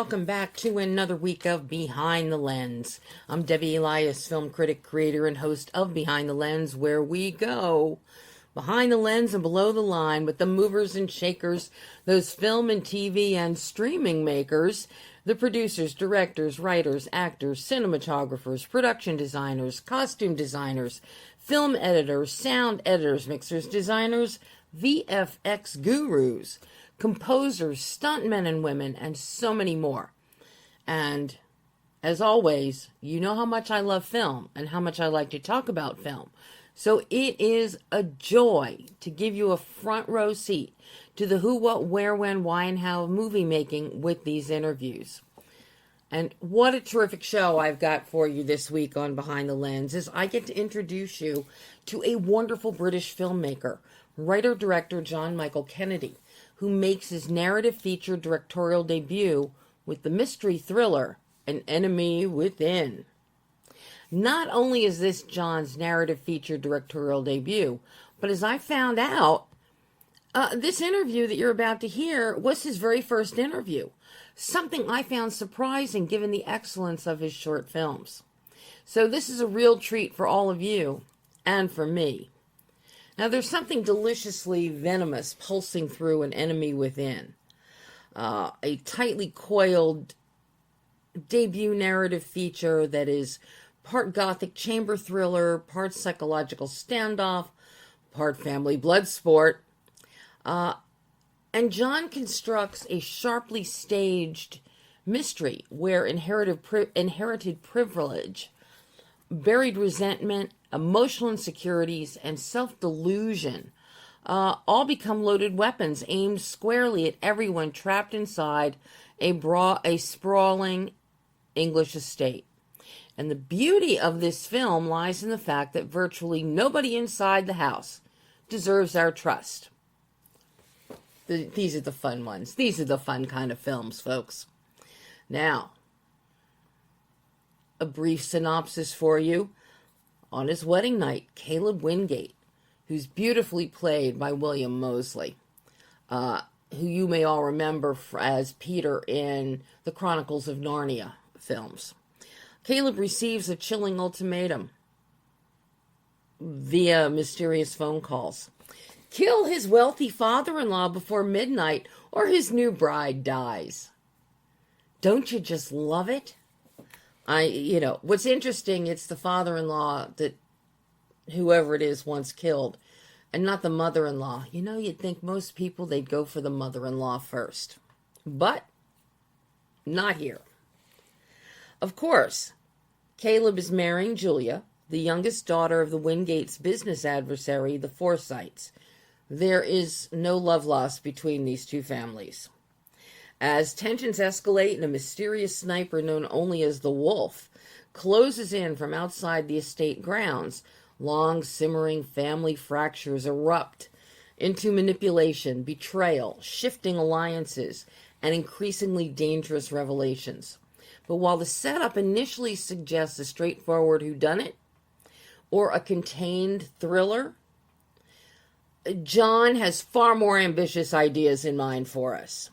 welcome back to another week of Behind the Lens. I'm Debbie Elias, film critic, creator, and host of Behind the Lens, where we go behind the lens and below the line with the movers and shakers, those film and TV and streaming makers, the producers, directors, writers, actors, cinematographers, production designers, costume designers, film editors, sound editors, mixers, designers, VFX gurus, composers, stuntmen and women, and so many more. And as always, you know how much I love film and how much I like to talk about film. So it is a joy to give you a front row seat to the who, what, where, when, why, and how of movie making with these interviews. And what a terrific show I've got for you this week on Behind the Lens is I get to introduce you to a wonderful British filmmaker, writer-director John Michael Kennedy, who makes his narrative feature directorial debut with the mystery thriller, An Enemy Within. Not only is this John's narrative feature directorial debut, but as I found out, this interview that you're about to hear was his very first interview. Something I found surprising given the excellence of his short films. So this is a real treat for all of you and for me. Now, there's something deliciously venomous pulsing through An Enemy Within. A tightly coiled debut narrative feature that is part Gothic chamber thriller, part psychological standoff, part family bloodsport. And John constructs a sharply staged mystery where inherited privilege, buried resentment, emotional insecurities, and self-delusion all become loaded weapons aimed squarely at everyone trapped inside a sprawling English estate. And the beauty of this film lies in the fact that virtually nobody inside the house deserves our trust. These are the fun ones. These are the fun kind of films, folks. Now, a brief synopsis for you. On his wedding night, Caleb Wingate, who's beautifully played by William Moseley, who you may all remember as Peter in the Chronicles of Narnia films. Caleb receives a chilling ultimatum via mysterious phone calls. Kill his wealthy father-in-law before midnight or his new bride dies. Don't you just love it? What's interesting, it's the father-in-law that whoever it is wants killed, and not the mother-in-law. You'd think most people, they'd go for the mother-in-law first. But not here. Of course, Caleb is marrying Julia, the youngest daughter of the Wingate's business adversary, the Forsytes. There is no love lost between these two families. As tensions escalate and a mysterious sniper known only as the Wolf closes in from outside the estate grounds, long simmering family fractures erupt into manipulation, betrayal, shifting alliances, and increasingly dangerous revelations. But while the setup initially suggests a straightforward whodunit or a contained thriller, John has far more ambitious ideas in mind for us.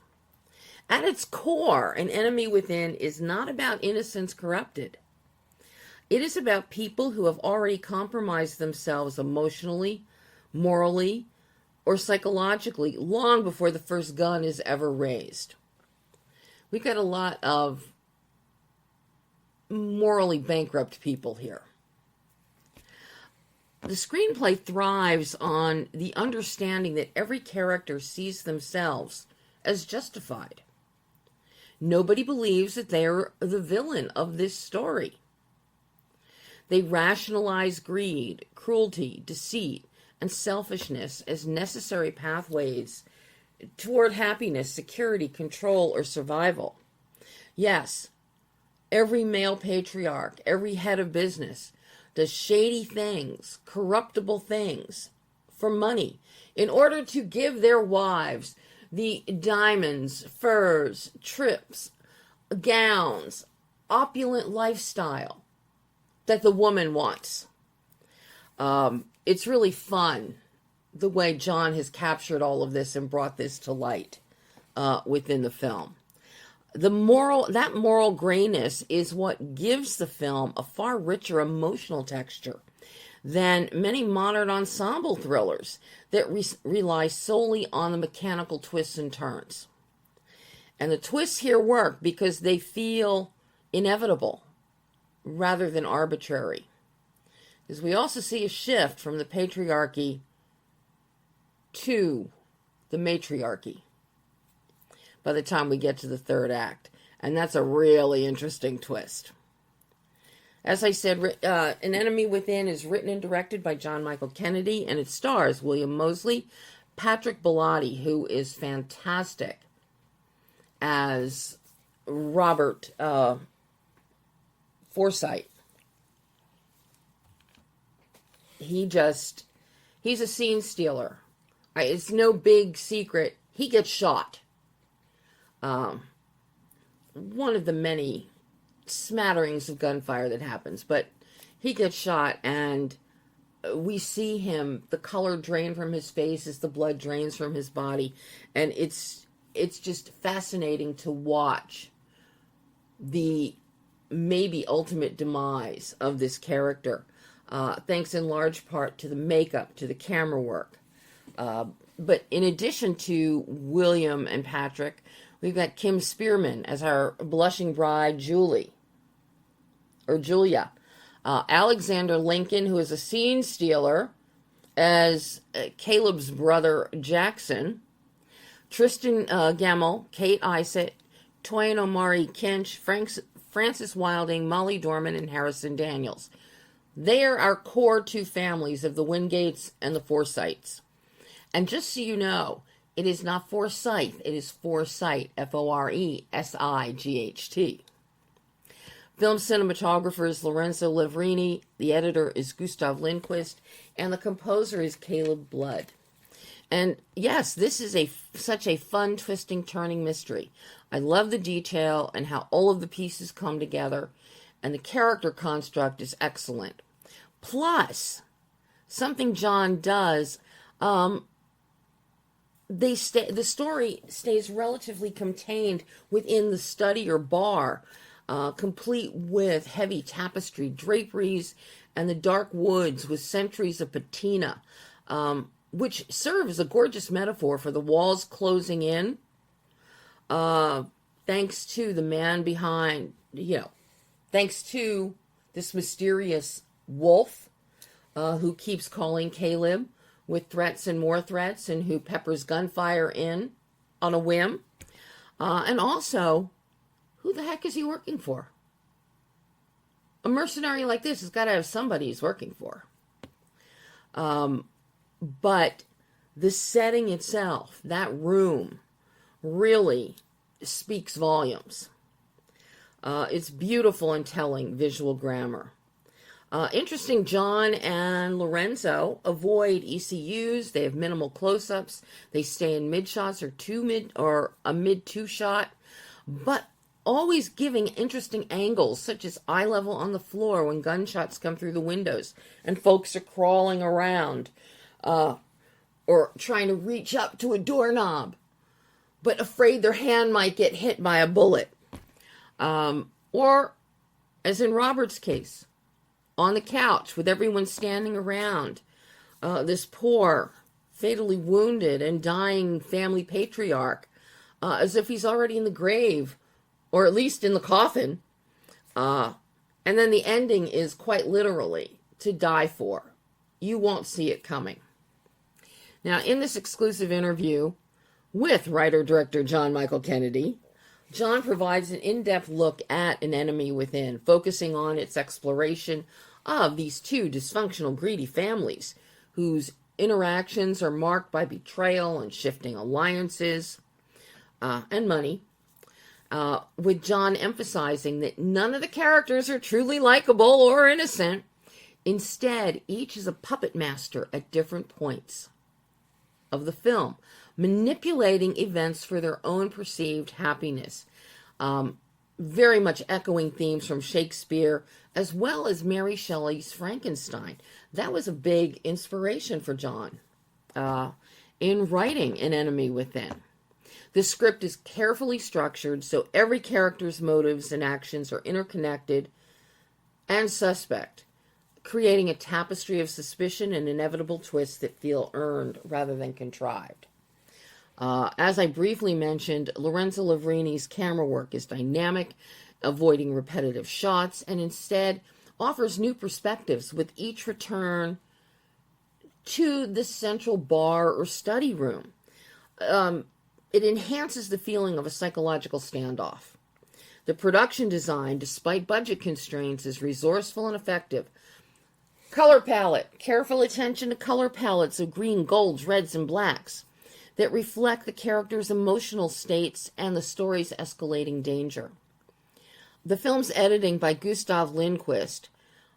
At its core, An Enemy Within is not about innocence corrupted. It is about people who have already compromised themselves emotionally, morally, or psychologically long before the first gun is ever raised. We've got a lot of morally bankrupt people here. The screenplay thrives on the understanding that every character sees themselves as justified. Nobody believes that they are the villain of this story. They rationalize greed, cruelty, deceit, and selfishness as necessary pathways toward happiness, security, control, or survival. Yes, every male patriarch, every head of business does shady things, corruptible things for money in order to give their wives the diamonds, furs, trips, gowns, opulent lifestyle that the woman wants. It's really fun the way John has captured all of this and brought this to light within the film. That moral grayness is what gives the film a far richer emotional texture than many modern ensemble thrillers that rely solely on the mechanical twists and turns. And the twists here work because they feel inevitable rather than arbitrary. Because we also see a shift from the patriarchy to the matriarchy by the time we get to the third act. And that's a really interesting twist. As I said, An Enemy Within is written and directed by John Michael Kennedy, and it stars William Moseley, Patrick Bellotti, who is fantastic as Robert Forsythe. He's a scene stealer. It's no big secret. He gets shot. One of the many smatterings of gunfire that happens, but he gets shot, and we see him, the color drain from his face as the blood drains from his body, and it's just fascinating to watch the maybe ultimate demise of this character, thanks in large part to the makeup, to the camera work. But in addition to William and Patrick, we've got Kim Spearman as our blushing bride, Julia. Alexander Lincoln, who is a scene stealer, as Caleb's brother, Jackson. Tristan Gemmell, Kate Isett, Toyin Omari Kinch, Francis Wilding, Molly Dorman, and Harrison Daniels. They are our core two families of the Wingates and the Forsythes. And just so you know, it is not Forsythe, it is Foresight, Foresight. Film cinematographer is Lorenzo Levrini, the editor is Gustav Lindquist, and the composer is Caleb Blood. And yes, this is such a fun, twisting, turning mystery. I love the detail and how all of the pieces come together, and the character construct is excellent. Plus, something John does, the story stays relatively contained within the study or bar, complete with heavy tapestry draperies and the dark woods with centuries of patina, which serve as a gorgeous metaphor for the walls closing in, thanks to the man behind, thanks to this mysterious wolf who keeps calling Caleb with threats and more threats, and who peppers gunfire in on a whim. And also, who the heck is he working for? A mercenary like this has got to have somebody he's working for. But the setting itself, that room, really speaks volumes. It's beautiful and telling visual grammar. Interesting, John and Lorenzo avoid ECUs. They have minimal close-ups. They stay in mid-shots or a mid-two shot, but always giving interesting angles, such as eye level on the floor when gunshots come through the windows and folks are crawling around or trying to reach up to a doorknob, but afraid their hand might get hit by a bullet. Or, as in Robert's case, on the couch with everyone standing around, this poor, fatally wounded and dying family patriarch, as if he's already in the grave, or at least in the coffin. And then the ending is quite literally to die for. You won't see it coming. Now, in this exclusive interview with writer-director John Michael Kennedy, John provides an in-depth look at An Enemy Within, focusing on its exploration of these two dysfunctional, greedy families whose interactions are marked by betrayal and shifting alliances and money, with John emphasizing that none of the characters are truly likable or innocent. Instead, each is a puppet master at different points of the film, manipulating events for their own perceived happiness. Very much echoing themes from Shakespeare, as well as Mary Shelley's Frankenstein. That was a big inspiration for John in writing An Enemy Within. The script is carefully structured so every character's motives and actions are interconnected and suspect, creating a tapestry of suspicion and inevitable twists that feel earned rather than contrived. As I briefly mentioned, Lorenzo Lavrini's camera work is dynamic, avoiding repetitive shots, and instead offers new perspectives with each return to the central bar or study room. It enhances the feeling of a psychological standoff. The production design, despite budget constraints, is resourceful and effective. Color palette. Careful attention to color palettes of green, golds, reds, and blacks that reflect the characters' emotional states and the story's escalating danger. The film's editing by Gustav Lindquist,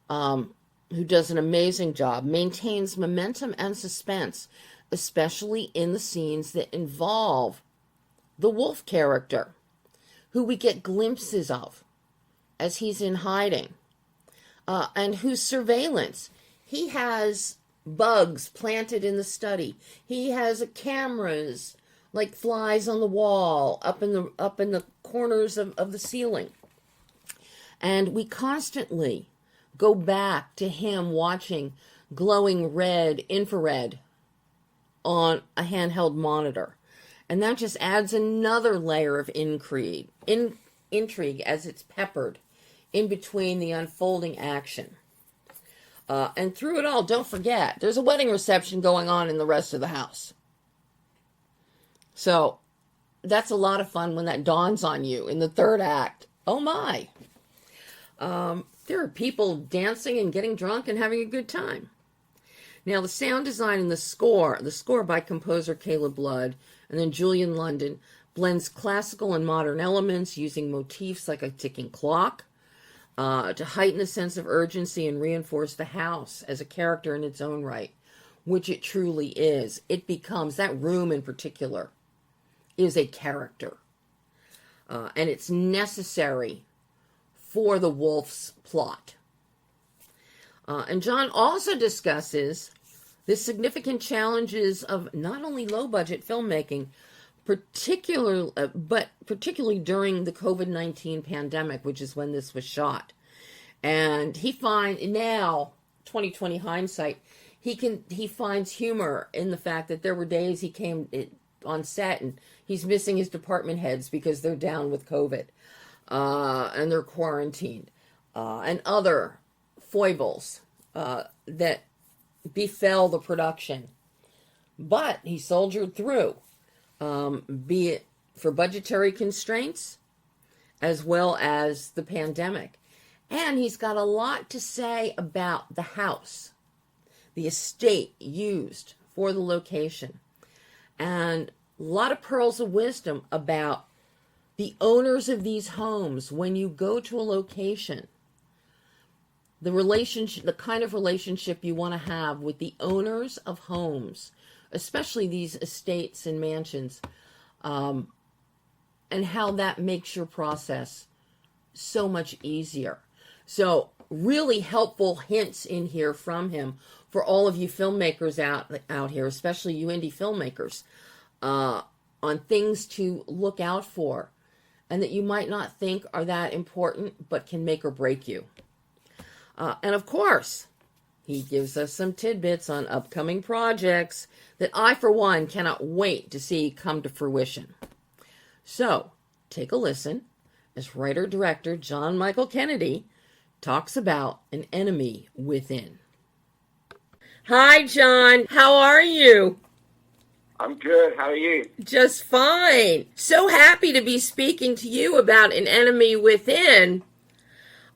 who does an amazing job, maintains momentum and suspense, especially in the scenes that involve the wolf character, who we get glimpses of as he's in hiding, and whose surveillance. He has bugs planted in the study. He has cameras like flies on the wall, up in the corners of the ceiling. And we constantly go back to him watching glowing red infrared on a handheld monitor. And that just adds another layer of intrigue as it's peppered in between the unfolding action. And through it all, don't forget, there's a wedding reception going on in the rest of the house. So that's a lot of fun when that dawns on you in the third act. Oh my. There are people dancing and getting drunk and having a good time. Now, the sound design and the score by composer Caleb Blood and then Julian London, blends classical and modern elements using motifs like a ticking clock, to heighten the sense of urgency and reinforce the house as a character in its own right, which it truly is. It becomes, that room in particular, is a character. And it's necessary for the wolf's plot. And John also discusses the significant challenges of not only low-budget filmmaking, but particularly during the COVID-19 pandemic, which is when this was shot. And he finds, now, 2020 hindsight, he finds humor in the fact that there were days he came on set and he's missing his department heads because they're down with COVID, and they're quarantined, and other foibles that befell the production. But he soldiered through, be it for budgetary constraints as well as the pandemic. And he's got a lot to say about the house, the estate used for the location, and a lot of pearls of wisdom about the owners of these homes. When you go to a location, the relationship, the kind of relationship you want to have with the owners of homes, especially these estates and mansions, and how that makes your process so much easier. So really helpful hints in here from him for all of you filmmakers out here, especially you indie filmmakers, on things to look out for and that you might not think are that important but can make or break you. And of course, he gives us some tidbits on upcoming projects that I, for one, cannot wait to see come to fruition. So, take a listen as writer-director John Michael Kennedy talks about An Enemy Within. Hi, John. How are you? I'm good. How are you? Just fine. So happy to be speaking to you about An Enemy Within.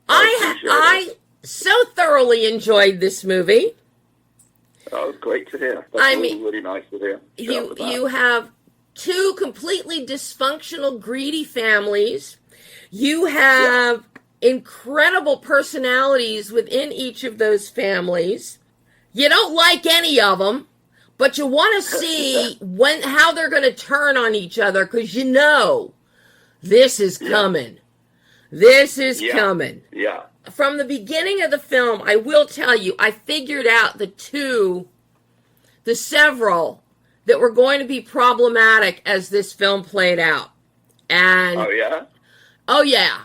I so thoroughly enjoyed this movie. Oh, great to hear. That's really nice to hear. You have two completely dysfunctional, greedy families. You have incredible personalities within each of those families. You don't like any of them, but you want to see how they're going to turn on each other, because you know this is coming. This is coming. Yeah. From the beginning of the film, I will tell you, I figured out the several that were going to be problematic as this film played out. And oh yeah,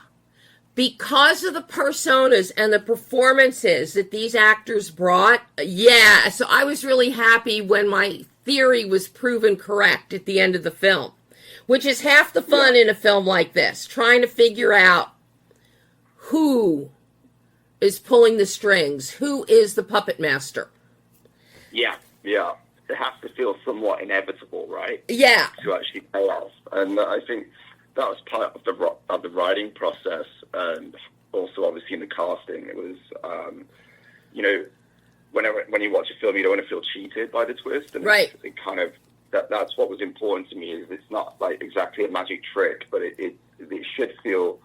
because of the personas and the performances that these actors brought. Yeah, so I was really happy when my theory was proven correct at the end of the film, which is half the fun in a film like this, trying to figure out who is pulling the strings, who is the puppet master. Yeah. It has to feel somewhat inevitable, right? Yeah. To actually pay off. And I think that was part of the writing process, and also obviously in the casting. It was, when you watch a film, you don't want to feel cheated by the twist. And right. It kind of, that's what was important to me, is it's not like exactly a magic trick, but it should feel,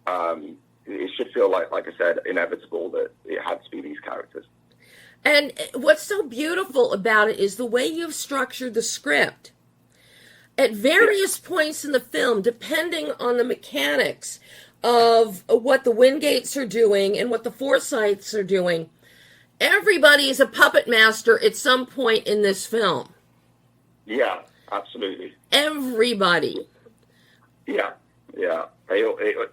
like I said, inevitable that it had to be these characters. And what's so beautiful about it is the way you've structured the script. At various points in the film, depending on the mechanics of what the Wingates are doing and what the Forsyths are doing, everybody is a puppet master at some point in this film. Yeah, absolutely. Everybody. Yeah.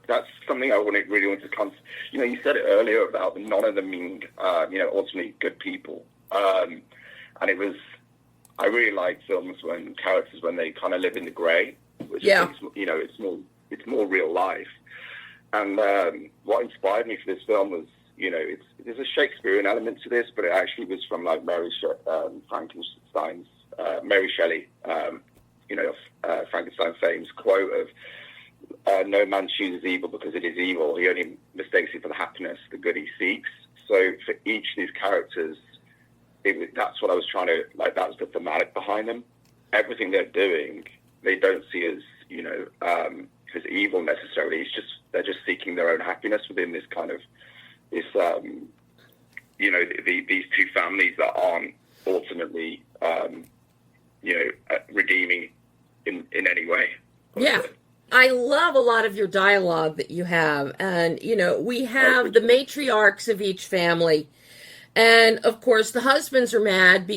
That's something I really want to you said it earlier about none of them being, ultimately good people. And it was, I really like films when characters, when they kind of live in the grey, which I think, it's more real life. And what inspired me for this film was, there's a Shakespearean element to this, but it actually was from like Mary Shelley, Frankenstein fame's quote of, no man chooses evil because it is evil. He only mistakes it for the happiness, the good he seeks. So for each of these characters, that's what I was trying to, that was the thematic behind them. Everything they're doing, they don't see as, as evil necessarily. They're just seeking their own happiness within this kind of, these two families that aren't ultimately, redeeming in any way. Yeah. I love a lot of your dialogue that you have. And, we have the matriarchs of each family. And, of course, the husbands are mad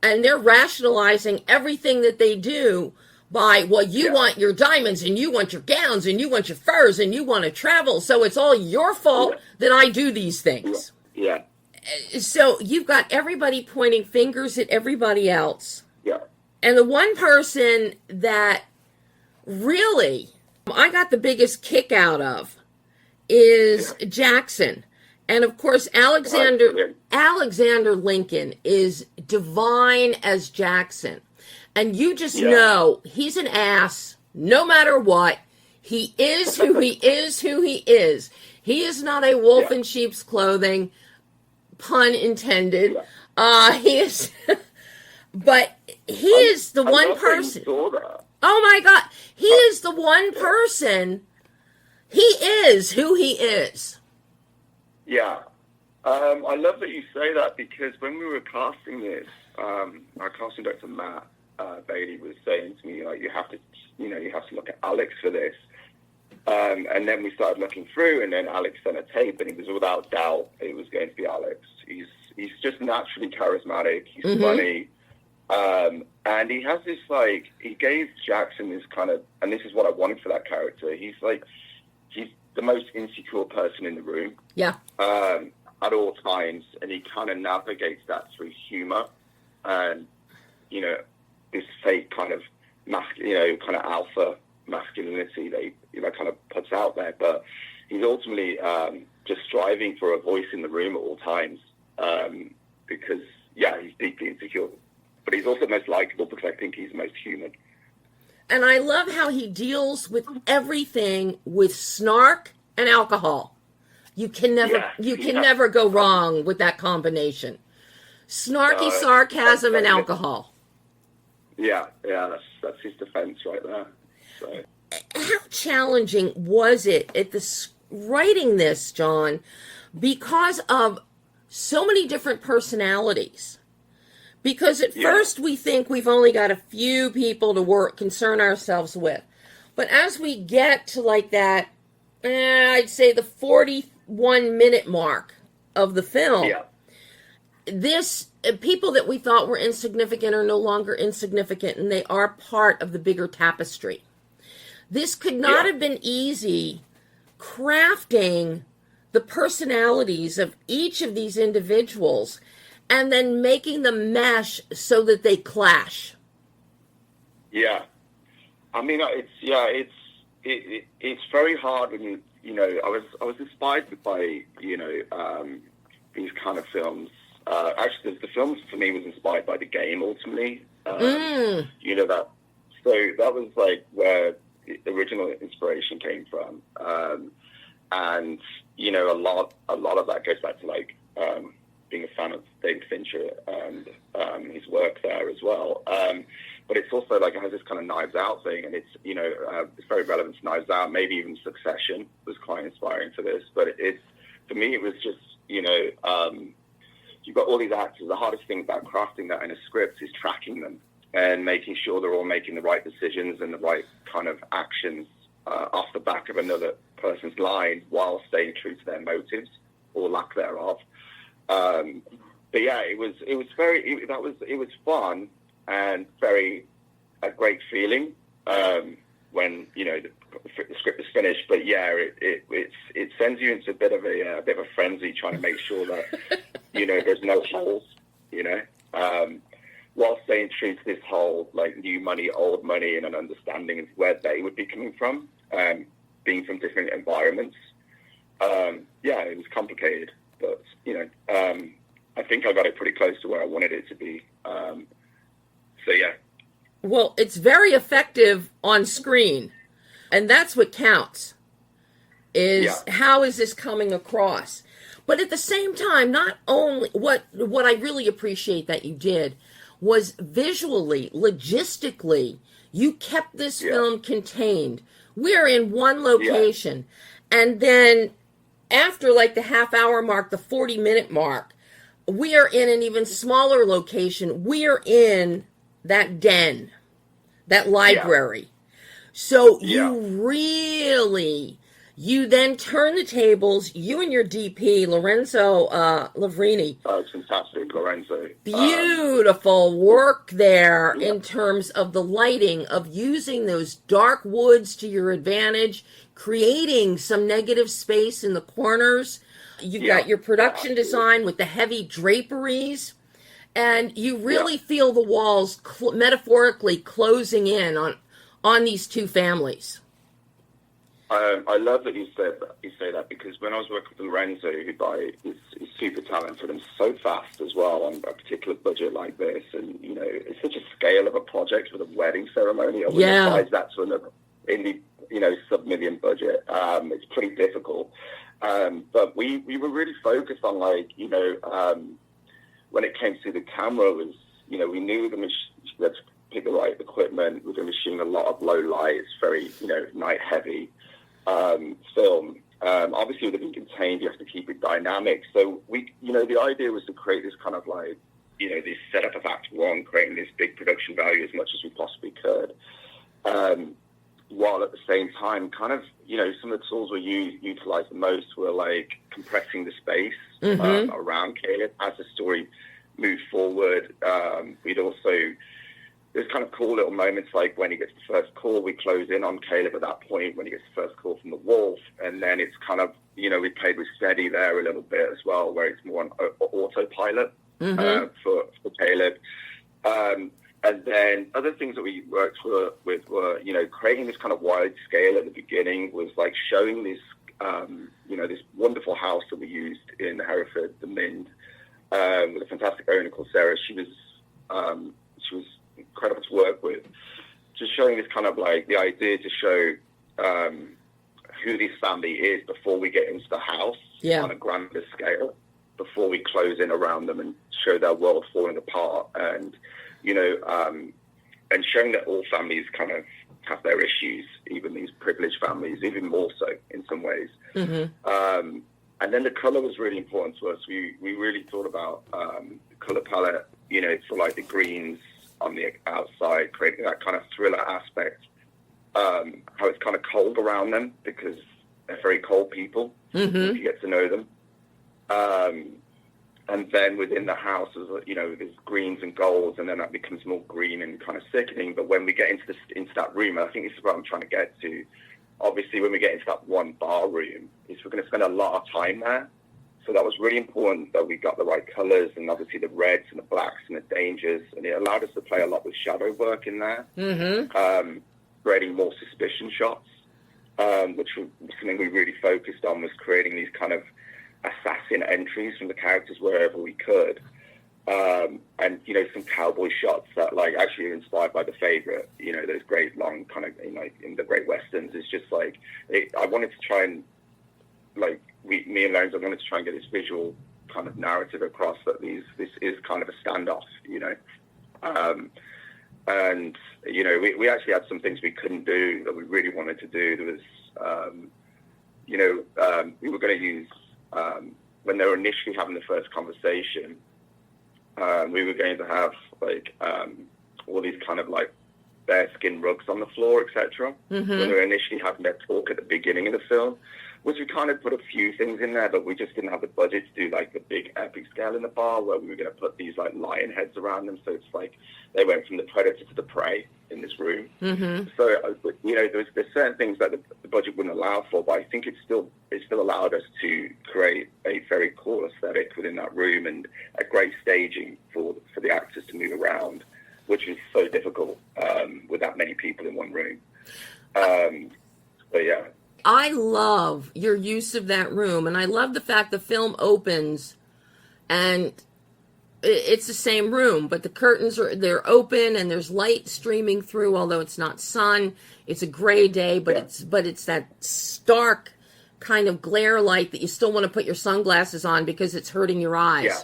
and they're rationalizing everything that they do by, well, you want your diamonds, and you want your gowns, and you want your furs, and you want to travel. So it's all your fault that I do these things. Yeah. So you've got everybody pointing fingers at everybody else. Yeah. And the one person that really I got the biggest kick out of is Jackson. And of course, Alexander Lincoln is divine as Jackson. And you just know he's an ass no matter what. He is who he is, who he is. He is not a wolf in sheep's clothing, pun intended. He is, but he is the one person. Oh my God. He is the one person. He is who he is. Yeah. I love that you say that, because when we were casting this, our casting director, Matt Bailey, was saying to me, you have to look at Alex for this. And then we started looking through, and then Alex sent a tape, and it was without doubt it was going to be Alex. He's just naturally charismatic. He's funny. And he has this, he gave Jackson this kind of, and this is what I wanted for that character. He's the most insecure person in the room. Yeah. At all times, and he kind of navigates that through humor and, this fake kind of kind of alpha masculinity that he kind of puts out there. But he's ultimately just striving for a voice in the room at all times, because, he's deeply insecure. But he's also most likable because I think he's most human. And I love how he deals with everything with snark and alcohol. You can never go wrong with that combination. Snarky sarcasm and alcohol. Yeah, that's his defense right there. So. How challenging was it at writing this, John, because of so many different personalities? Because at first we think we've only got a few people to concern ourselves with. But as we get to that, I'd say the 41-minute mark of the film, this people that we thought were insignificant are no longer insignificant, and they are part of the bigger tapestry. This could not have been easy, crafting the personalities of each of these individuals and then making them mesh so that they clash. Yeah. I mean, it's very hard when I was inspired by, these kind of films. Actually, the films for me was inspired by the game, ultimately. So that was like where the original inspiration came from. And, a lot of that goes back to like being a fan of David Fincher and his work there as well. But it's also like it has this kind of Knives Out thing, and it's it's very relevant to Knives Out. Maybe even Succession was quite inspiring for this. But for me, it was just you've got all these actors. The hardest thing about crafting that in a script is tracking them and making sure they're all making the right decisions and the right kind of actions off the back of another person's line while staying true to their motives or lack thereof. But yeah, it was fun and a great feeling when the script is finished. But yeah, it sends you into a bit of a frenzy trying to make sure that there's no holes, while staying true to this whole like new money, old money, and an understanding of where they would be coming from, being from different environments. Yeah, it was complicated, but I think I got it pretty close to where I wanted it to be. So yeah. Well, it's very effective on screen, and that's what counts. How is this coming across? But at the same time, not only what I really appreciate that you did was visually, logistically, you kept this film contained. We're in one location, and then after like the half-hour mark, the 40-minute mark, we are in an even smaller location. We are in that den, that library. So you then turn the tables, you and your DP, Lorenzo Lavrini. Oh, it's fantastic, Lorenzo. Beautiful work there in terms of the lighting, of using those dark woods to your advantage, creating some negative space in the corners. You got your production design with the heavy draperies, and you really feel the walls metaphorically closing in on these two families. I love that you say that because when I was working with Lorenzo, who is super talented and so fast as well on a particular budget like this, and it's such a scale of a project with a wedding ceremony. I wouldn't advise that to another indie, sub-million budget. It's pretty difficult. But we were really focused on when it came to the camera was we knew we had to pick the right equipment. We're going to be shooting a lot of low light. It's very night heavy. Film. Obviously, with it being contained, you have to keep it dynamic. So the idea was to create this kind of this setup of Act One, creating this big production value as much as we possibly could, while at the same time, kind of, some of the tools we utilized the most were like compressing the space around Caleb as the story moved forward. There's kind of cool little moments like when he gets the first call, we close in on Caleb at that point when he gets the first call from the wolf. And then it's kind of, we played with steady there a little bit as well, where it's more on autopilot for Caleb. And then other things that we worked with were, creating this kind of wide scale at the beginning was like showing this, this wonderful house that we used in Hereford, the Mind, with a fantastic owner called Sarah. She was incredible to work with. Just showing this kind of like the idea to show who this family is before we get into the house on a grander scale, before we close in around them and show their world falling apart, and and showing that all families kind of have their issues, even these privileged families, even more so in some ways. And then the color was really important to us. We really thought about the color palette, for like the greens on the outside, creating that kind of thriller aspect, how it's kind of cold around them because they're very cold people if you get to know them. And then within the house, there's greens and golds, and then that becomes more green and kind of sickening. But when we get into that room, I think this is what I'm trying to get to. Obviously, when we get into that one bar room, we're going to spend a lot of time there. So that was really important that we got the right colors, and obviously the reds and the blacks and the dangers. And it allowed us to play a lot with shadow work in there, creating more suspicion shots, which was something we really focused on, was creating these kind of assassin entries from the characters wherever we could. And, some cowboy shots that, like, actually are inspired by The Favorite, those great long kind of, in the great Westerns. It's just like, I wanted to try and, like, me and Lorenzo wanted to try and get this visual kind of narrative across that this is kind of a standoff, and, we actually had some things we couldn't do that we really wanted to do. There was, we were going to use, when they were initially having the first conversation, we were going to have like all these kind of like bearskin rugs on the floor, etc. When they were initially having their talk at the beginning of the film, which we kind of put a few things in there, but we just didn't have the budget to do like the big epic scale in the bar where we were going to put these like lion heads around them. So it's like they went from the predator to the prey in this room. So there's certain things that the budget wouldn't allow for, but I think it still allowed us to create a very cool aesthetic within that room and a great staging for the actors to move around, which is so difficult with that many people in one room. But yeah. I love your use of that room, and I love the fact the film opens and it's the same room, but the curtains they're open and there's light streaming through, although it's not sun. It's a gray day, but it's that stark kind of glare light that you still want to put your sunglasses on because it's hurting your eyes. Yeah.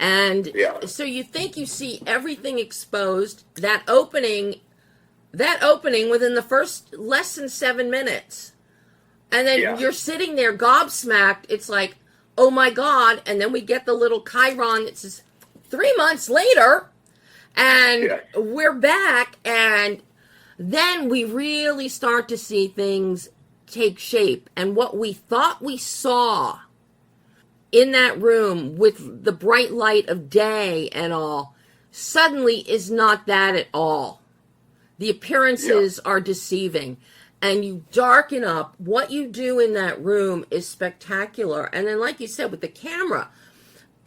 And so you think you see everything exposed. That opening within the first less than 7 minutes. And then you're sitting there gobsmacked. It's like, oh my God. And then we get the little chyron that says 3 months later. And we're back. And then we really start to see things take shape. And what we thought we saw in that room with the bright light of day and all suddenly is not that at all. The appearances are deceiving. And you darken up. What you do in that room is spectacular. And then, like you said, with the camera,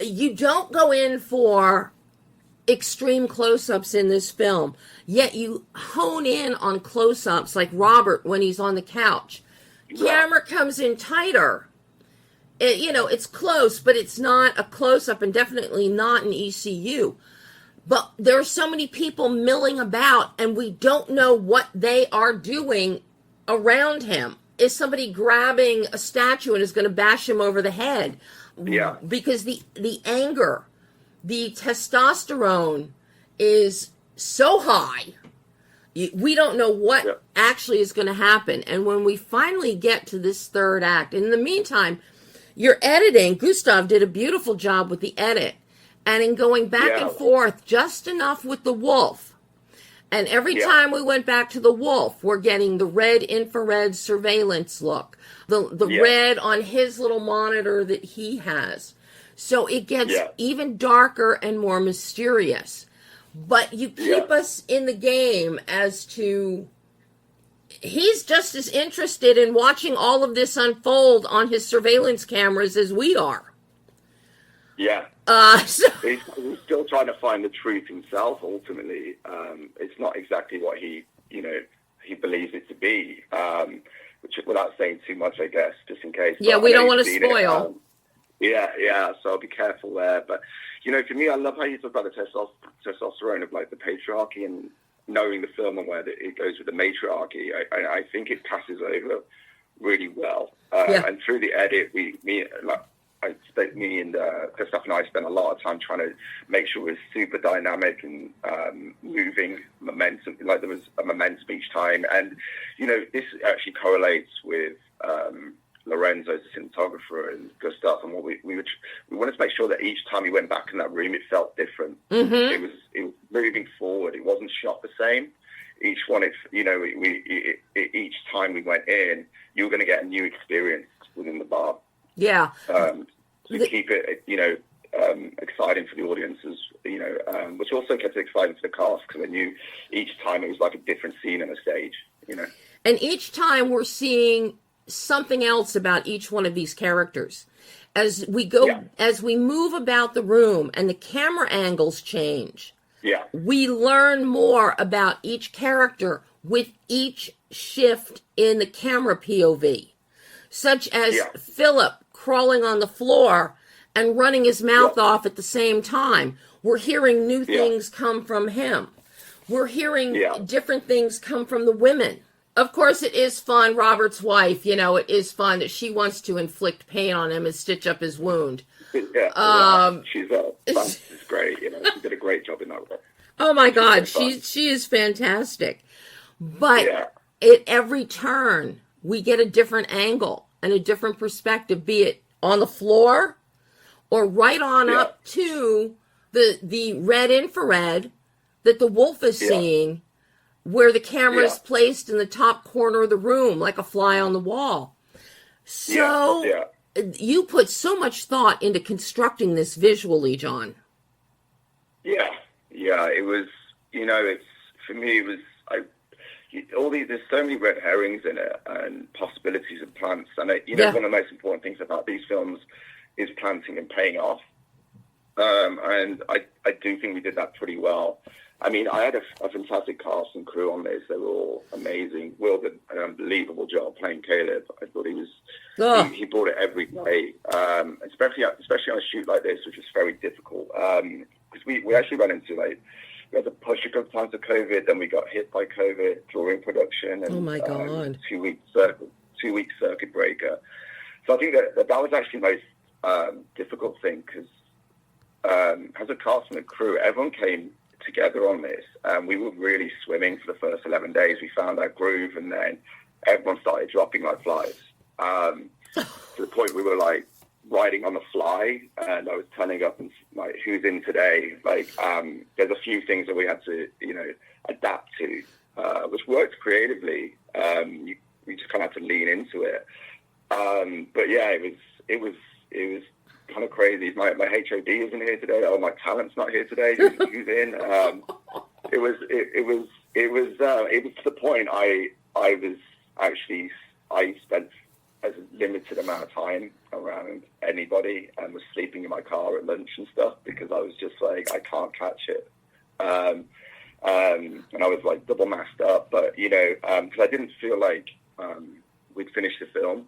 you don't go in for extreme close-ups in this film, yet you hone in on close-ups, like Robert when he's on the couch. Camera comes in tighter. It's close, but it's not a close-up, and definitely not an ECU. But there are so many people milling about, and we don't know what they are doing around him. Is somebody grabbing a statue and is going to bash him over the head? Yeah. Because the anger, the testosterone is so high. We don't know what actually is going to happen. And when we finally get to this third act, in the meantime, your editing, Gustav did a beautiful job with the edit. And in going back and forth just enough with the wolf. And every time we went back to the wolf, we're getting the red infrared surveillance look. The red on his little monitor that he has. So it gets even darker and more mysterious. But you keep us in the game as to... He's just as interested in watching all of this unfold on his surveillance cameras as we are. Yeah. So he's still trying to find the truth himself, ultimately. It's not exactly what he believes it to be, which, without saying too much, I guess, just in case. Yeah, we don't want to spoil. So I'll be careful there. But, for me, I love how you talk about the testosterone of, like, the patriarchy and knowing the film and where it goes with the matriarchy. I think it passes over really well. And through the edit, me and Christoph and I spent a lot of time trying to make sure it was super dynamic and moving momentum, like there was a momentum each time. And, this actually correlates with Lorenzo, the cinematographer, and Gustav, and what we wanted to make sure that each time we went back in that room, it felt different. It was moving forward. It wasn't shot the same. Each one, each time we went in, you were going to get a new experience within the bar. Yeah. To keep it, exciting for the audiences, which also kept it exciting for the cast because I knew each time it was like a different scene on a stage, And each time we're seeing something else about each one of these characters. As we go, as we move about the room and the camera angles change, we learn more about each character with each shift in the camera POV, such as Philip crawling on the floor and running his mouth off at the same time. We're hearing new things come from him. We're hearing different things come from the women. Of course, it is fun. Robert's wife, it is fun that she wants to inflict pain on him and stitch up his wound. She's great. She did a great job in that role. Oh my God, she is fantastic. But at every turn, we get a different angle and a different perspective, be it on the floor or right on up to the red infrared that the wolf is seeing, where the camera is placed in the top corner of the room like a fly on the wall. So you put so much thought into constructing this visually, John. It was, it's, for me, it was, there's so many red herrings in it and possibilities of plants. And, one of the most important things about these films is planting and paying off. And I do think we did that pretty well. I mean, I had a fantastic cast and crew on this. They were all amazing. Will did an unbelievable job playing Caleb. I thought he was, he brought it every day, especially on a shoot like this, which was very difficult. Because we actually ran into, we had to push a couple times of COVID, then we got hit by COVID during production. And, oh my God. 2 week circuit breaker. So I think that was actually the most difficult thing, because as a cast and a crew, everyone came together on this, and we were really swimming for the first 11 days. We found our groove, and then everyone started dropping like flies, to the point we were riding on the fly, and I was turning up and who's in today, there's a few things that we had to adapt to, which worked creatively. We just kind of had to lean into it, but it was kind of crazy. My HOD isn't here today. Oh, my talent's not here today. Who's in? It was to the point I spent a limited amount of time around anybody and was sleeping in my car at lunch and stuff, because I was just I can't catch it. And I was double masked up, but because I didn't feel we'd finish the film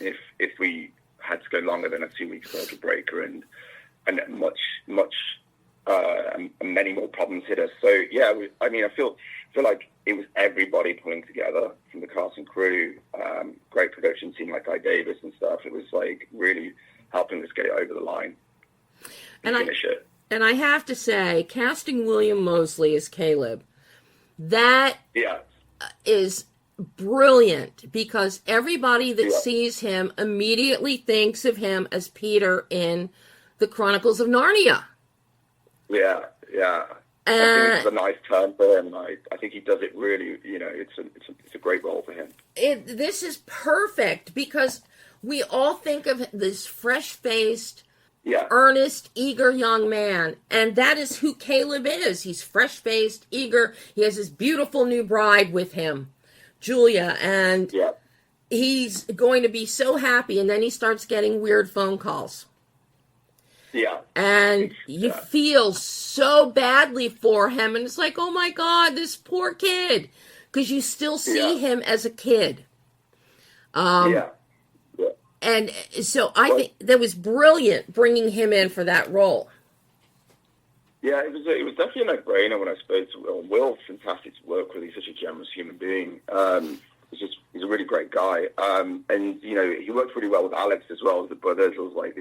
if we had to go longer than a 2 week circuit breaker, and many more problems hit us. So I feel like it was everybody pulling together from the cast and crew, great production team like Guy Davis and stuff. It was really helping us get it over the line and finish it. And I have to say, casting William Moseley as Caleb, that is brilliant, because everybody that sees him immediately thinks of him as Peter in the Chronicles of Narnia. I think it's a nice turn for him. I think he does it really. It's a great role for him. This is perfect, because we all think of this fresh-faced, earnest, eager young man, and that is who Caleb is. He's fresh-faced, eager. He has his beautiful new bride with him, Julia, and he's going to be so happy, and then he starts getting weird phone calls. And you feel so badly for him, and it's oh my God, this poor kid, because you still see him as a kid. And so I think that was brilliant, bringing him in for that role. Yeah, it was definitely a no-brainer when I spoke to Will. Will's fantastic to work with. He's such a generous human being. He's a really great guy. And he worked really well with Alex as well as the brothers. I was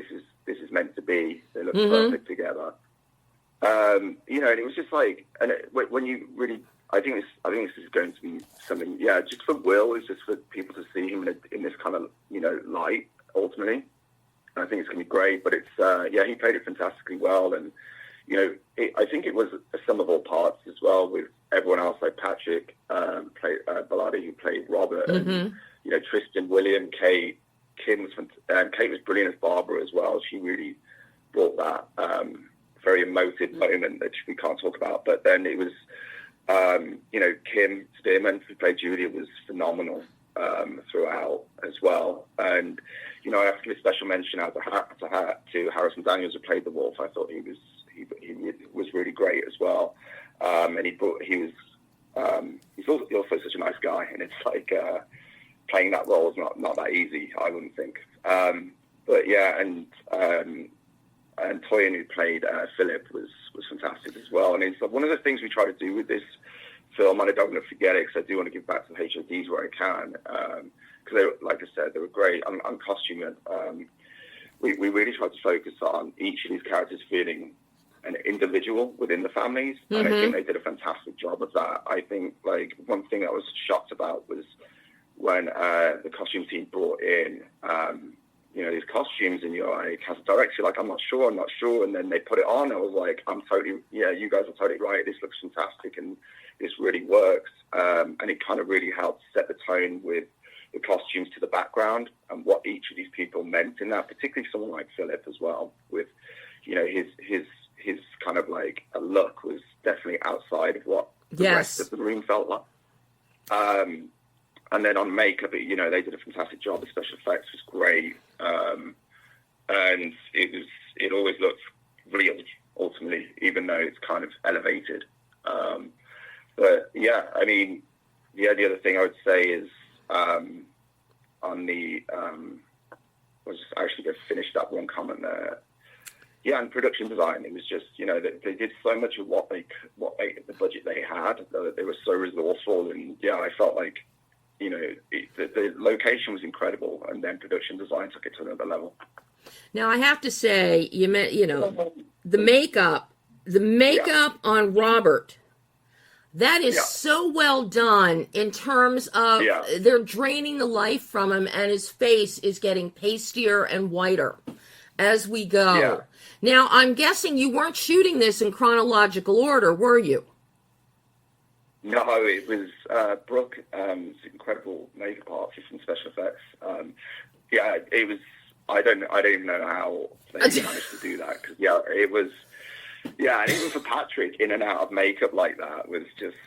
this is meant to be. They look perfect together. And it was just when you really, I think this is going to be something. Yeah, just for Will, it's just for people to see him in this kind of light ultimately. And I think it's going to be great. But it's he played it fantastically well, and I think it was a sum of all parts as well, with everyone else, like Patrick Bilotti, who played Robert, and Tristan, William, Kate. Kate was brilliant as Barbara as well. She really brought that very emotive moment that we can't talk about. But then it was, Kim Spearman, who played Julia, was phenomenal throughout as well. And, I have to give a special mention out to Harrison Daniels, who played the wolf. I thought he was really great as well. And he's also such a nice guy, and it's like playing that role is not that easy, I wouldn't think. But yeah, and Toyin, who played Philip, was fantastic as well. And it's one of the things we try to do with this film, and I don't want to forget it because I do want to give back to the HODs where I can, because like I said, they were great on costume. We really tried to focus on each of these characters feeling an individual within the families, and I think they did a fantastic job of that. I think, like, one thing I was shocked about was when the costume team brought in these costumes, and you're like, as a director, you're like, I'm not sure, and then they put it on. I was like, you guys are totally right, this looks fantastic, and this really works. And it kind of really helped set the tone with the costumes to the background and what each of these people meant in that, particularly someone like Philip as well, with, his kind of like a look was definitely outside of what the rest of the room felt like. And then on makeup, they did a fantastic job. The special effects was great. And it always looked real, ultimately, even though it's kind of elevated. But yeah, I mean, the other thing I would say is on the, I was actually going to finish that one comment there. Yeah, and production design, it was just, they did so much of the budget they had, they were so resourceful, and yeah, I felt like, the location was incredible, and then production design took it to another level. Now, I have to say, the makeup on Robert, that is so well done in terms of they're draining the life from him, and his face is getting pastier and whiter as we go. Yeah. Now, I'm guessing you weren't shooting this in chronological order, were you? No, it was Brooke, incredible makeup artist and special effects. It was. I don't even know how they managed to do that. Cause, it was. Yeah, and even for Patrick, in and out of makeup like that was just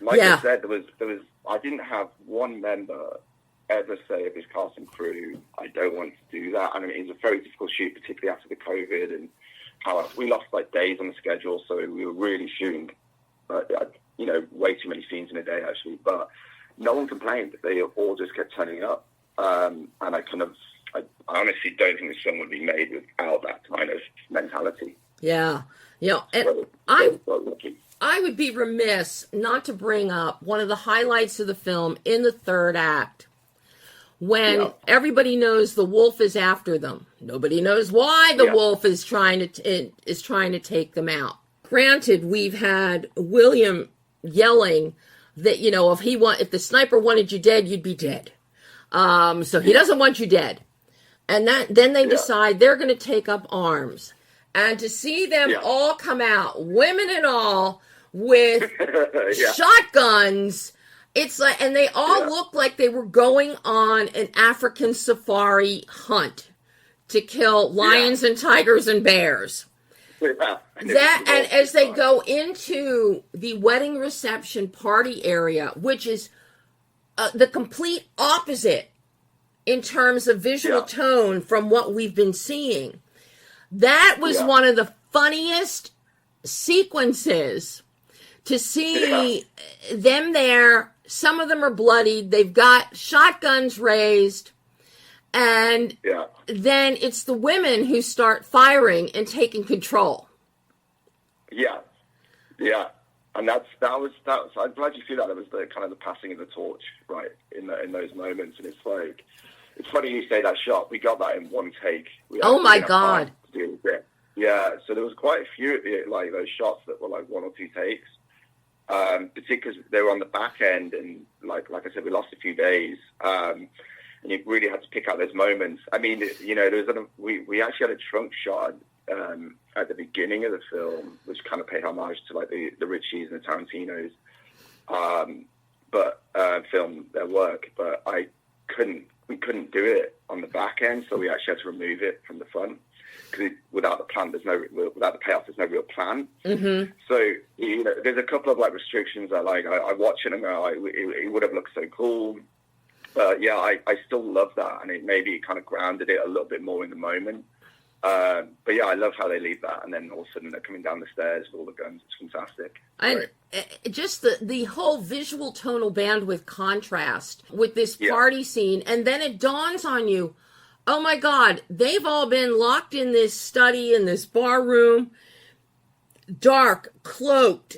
like I said. There was. I didn't have one member ever say of his cast and crew, "I don't want to do that." I mean, it was a very difficult shoot, particularly after the COVID and how we lost like days on the schedule, so we were really shooting. Way too many scenes in a day, actually. But no one complained. They all just kept turning up. And I honestly don't think this film would be made without that kind of mentality. Yeah. And I would be remiss not to bring up one of the highlights of the film in the third act. When everybody knows the wolf is after them. Nobody knows why the wolf is trying to take them out. Granted, we've had William yelling that, if the sniper wanted you dead, you'd be dead. So he doesn't want you dead. And then they decide they're going to take up arms. And to see them all come out, women and all, with shotguns, it's like, and they all look like they were going on an African safari hunt to kill lions and tigers and bears. And as they go into the wedding reception party area, which is the complete opposite in terms of visual tone from what we've been seeing, that was one of the funniest sequences to see them there. Some of them are bloodied. They've got shotguns raised. And then it's the women who start firing and taking control. Yeah. And that was. I'm glad you see that. That was the kind of the passing of the torch, right, in those moments. And it's like, it's funny you say that shot. We got that in one take. Oh my God. Yeah. So there was quite a few like those shots that were like one or two takes. Particularly because they were on the back end, and like I said, we lost a few days. And you really had to pick out those moments. I mean, we actually had a trunk shot at the beginning of the film, which kind of paid homage to like the Ritchies and the Tarantinos, but film their work. But I couldn't we couldn't do it on the back end, so we actually had to remove it from the front. Because without the plan, without the payoff, there's no real plan. Mm-hmm. So, you know, there's a couple of like restrictions that like I watch it and go, it would have looked so cool. But yeah, I still love that, and it maybe kind of grounded it a little bit more in the moment. But yeah, I love how they leave that, and then all of a sudden they're coming down the stairs with all the guns. It's fantastic. And just the whole visual tonal bandwidth contrast with this party scene, and then it dawns on you, oh my God, they've all been locked in this study, in this bar room, dark, cloaked,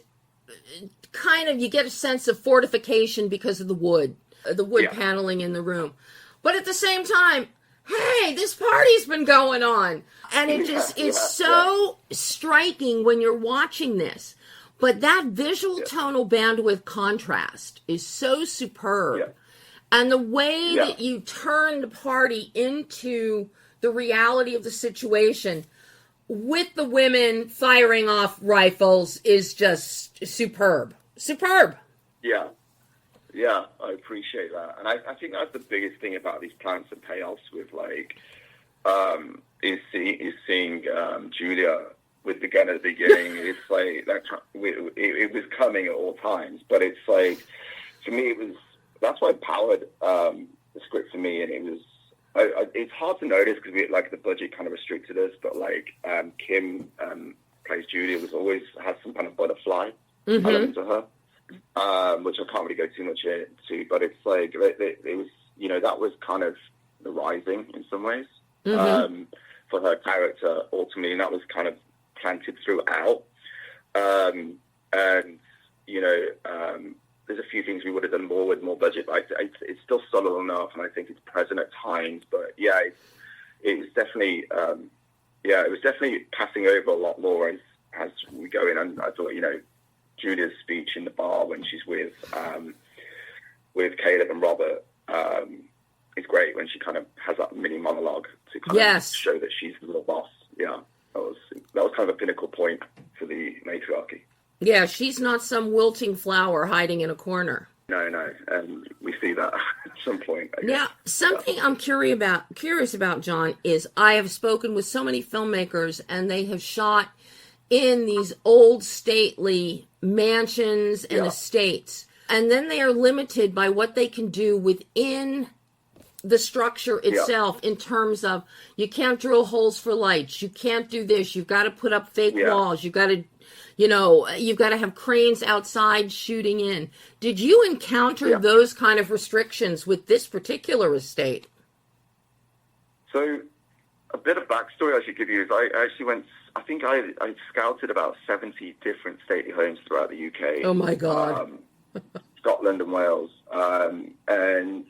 kind of, you get a sense of fortification because of the wood paneling in the room. But at the same time, hey, this party's been going on. And it just is so striking when you're watching this. But that visual tonal bandwidth contrast is so superb. Yeah. And the way that you turn the party into the reality of the situation with the women firing off rifles is just superb. Superb. Yeah. Yeah, I appreciate that. And I think that's the biggest thing about these plans and payoffs with, like, is seeing Julia with the gun at the beginning. It's like, it was coming at all times. But it's like, for me, that's why it powered the script for me. And it was, it's hard to notice because the budget kind of restricted us. But, like, Kim plays Julia, has some kind of butterfly element to her. Which I can't really go too much into, but it's like it was, you know, that was kind of the rising in some ways for her character ultimately, and that was kind of planted throughout. And you know, there's a few things we would have done more with more budget, but it's still subtle enough, and I think it's present at times. But yeah, it was definitely it was definitely passing over a lot more as we go in. And I thought, you know, Julia's speech in the bar when she's with Caleb and Robert is great, when she kind of has that mini monologue to kind of show that she's the real boss. Yeah, that was kind of a pinnacle point for the matriarchy. Yeah, she's not some wilting flower hiding in a corner. No, and we see that at some point. Yeah, something I'm curious about, John, is I have spoken with so many filmmakers, and they have shot in these old stately mansions and estates. And then they are limited by what they can do within the structure itself in terms of, you can't drill holes for lights. You can't do this. You've got to put up fake walls. You've got to, you know, you've got to have cranes outside shooting in. Did you encounter those kind of restrictions with this particular estate? So a bit of backstory I should give you is I actually I scouted about 70 different stately homes throughout the UK. Oh my God. Scotland and Wales. And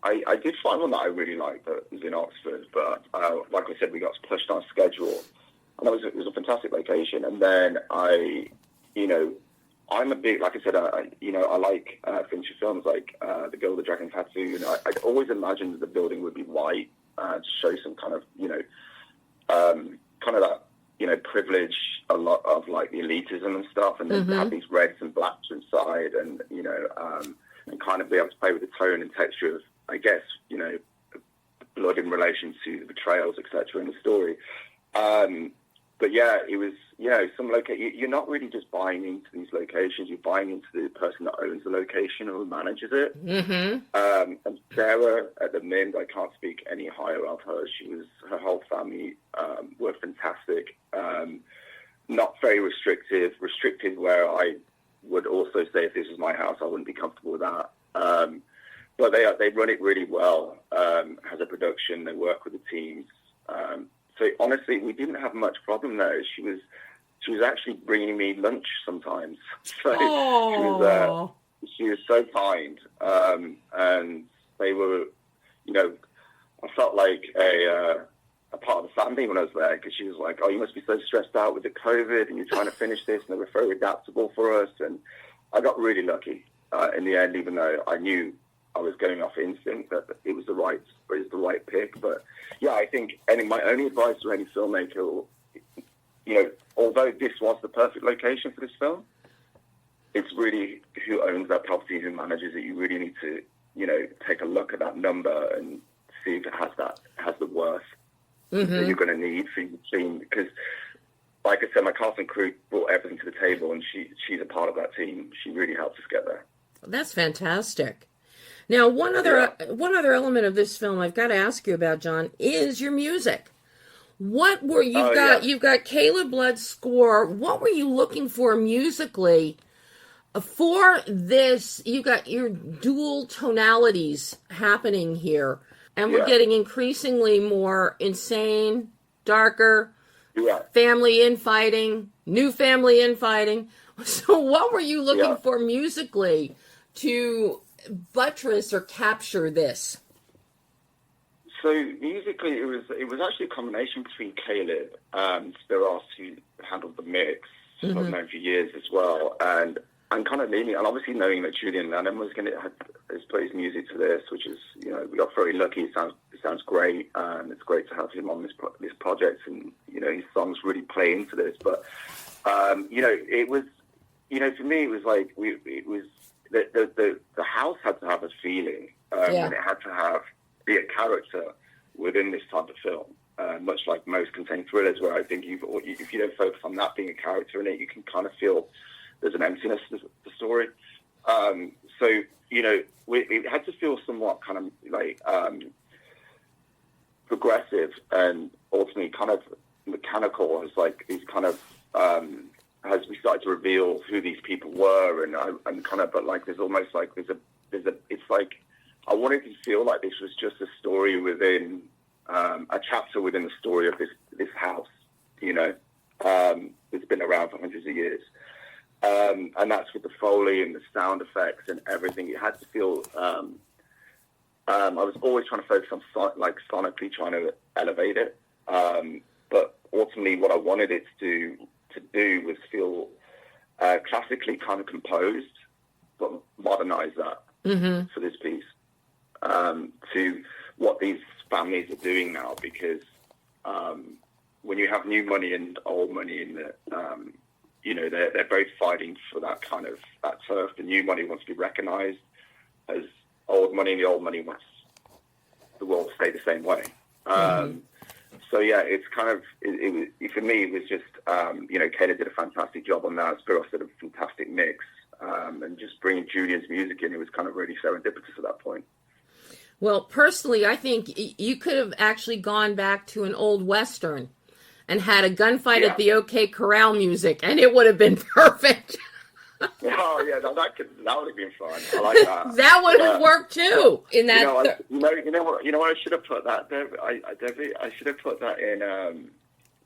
I did find one that I really liked that was in Oxford, but like I said, we got pushed on schedule. And it was a fantastic location. And then I'm a big, like I said, I like Fincher films like The Girl with the Dragon Tattoo. And I'd always imagined that the building would be white to show some kind of, kind of that, privilege, a lot of like the elitism and stuff, and then have these reds and blacks inside, and and kind of be able to play with the tone and texture of, I guess, blood in relation to the betrayals, etc. in the story. But yeah, it was, some you're not really just buying into these locations, you're buying into the person that owns the location or who manages it. And Sarah at the Mint, I can't speak any higher of her. Her whole family were fantastic. Not very restrictive where I would also say if this was my house, I wouldn't be comfortable with that. But they run it really well as a production. They work with the teams. So honestly, we didn't have much problem there. She was actually bringing me lunch sometimes. So she was so kind, and they were, I felt like a part of the family when I was there, because she was like, "Oh, you must be so stressed out with the COVID, and you're trying to finish this." And they were very adaptable for us, and I got really lucky in the end, even though I knew I was going off instinct that it was the right pick. But yeah, I think my only advice to any filmmaker, although this was the perfect location for this film, it's really who owns that property, who manages it. You really need to take a look at that number and see if it has the worth that you're going to need for your team. Because, like I said, my casting crew brought everything to the table, and she's a part of that team. She really helped us get there. That's fantastic. Now, one other element of this film I've got to ask you about, John, is your music. What were you've got Caleb Blood's score. What were you looking for musically for this? You got your dual tonalities happening here, and we're getting increasingly more insane, darker, family infighting, new family infighting. So what were you looking for musically to buttress or capture this? So musically, it was actually a combination between Caleb and Spiros, who handled the mix. I've known for years as well, and kind of leaning, and obviously knowing that Julian Lanham was going to put his music to this, which is, we got very lucky. It sounds great, and it's great to have him on this project, and his songs really play into this. But it was, for me, it was like it was the house had to have a feeling, and it had to be a character within this type of film, much like most contained thrillers, where I think if you don't focus on that being a character in it, you can kind of feel there's an emptiness to the story. So it had to feel somewhat kind of like progressive and ultimately kind of mechanical, as like these kind of as we started to reveal who these people were, and kind of, but like there's almost like there's a it's like I wanted to feel like this was just a story within a chapter within the story of this house, it's been around for hundreds of years. And that's with the Foley and the sound effects and everything. It had to feel, I was always trying to focus on sonically trying to elevate it. But ultimately what I wanted it to do was feel classically kind of composed, but modernize that for this piece. To what these families are doing now, because when you have new money and old money in the, they're both fighting for that kind of that turf. The new money wants to be recognised as old money, and the old money wants the world to stay the same way. So yeah, it's kind of for me. It was just Kayla did a fantastic job on that. Spiros did a fantastic mix, and just bringing Julian's music in, it was kind of really serendipitous at that point. Well, personally, I think you could have actually gone back to an old Western and had a gunfight at the OK Corral music, and it would have been perfect. Oh, yeah, that would have been fun. I like that. That would have worked, too. In that, you know what? I should have put that there. I should have put that in.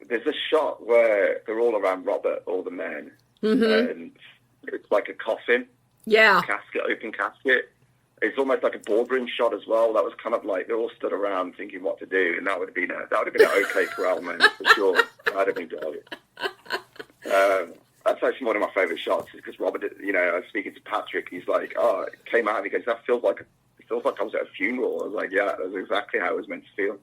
There's a shot where they're all around Robert, all the men, and it's like a coffin. Yeah. Open casket. It's almost like a boardroom shot as well. That was kind of like they all stood around thinking what to do, and that would have been an OK Corral moment for sure. That'd have been great. That's actually one of my favourite shots, is because Robert, I was speaking to Patrick. He's like, "Oh, it came out." And he goes, "That feels like I was at a funeral." I was like, "Yeah, that's exactly how it was meant to feel."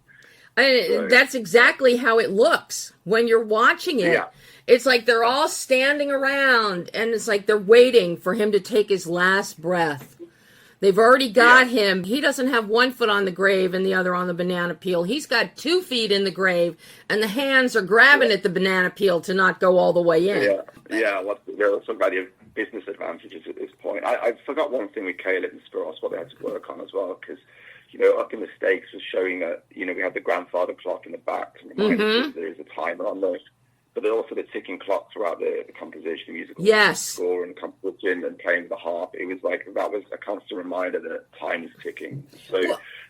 And that's exactly how it looks when you're watching it. Yeah. It's like they're all standing around, and it's like they're waiting for him to take his last breath. They've already got him. He doesn't have one foot on the grave and the other on the banana peel. He's got 2 feet in the grave, and the hands are grabbing at the banana peel to not go all the way in. Yeah. There are some value business advantages at this point. I forgot one thing with Caleb and Spiros, what they had to work on as well, because, up in the States was showing that, we had the grandfather clock in the back to remind us that there is a timer on there. But then also the ticking clock throughout the composition, the musical score and composition and playing with the harp. It was like, that was a constant reminder that time is ticking. So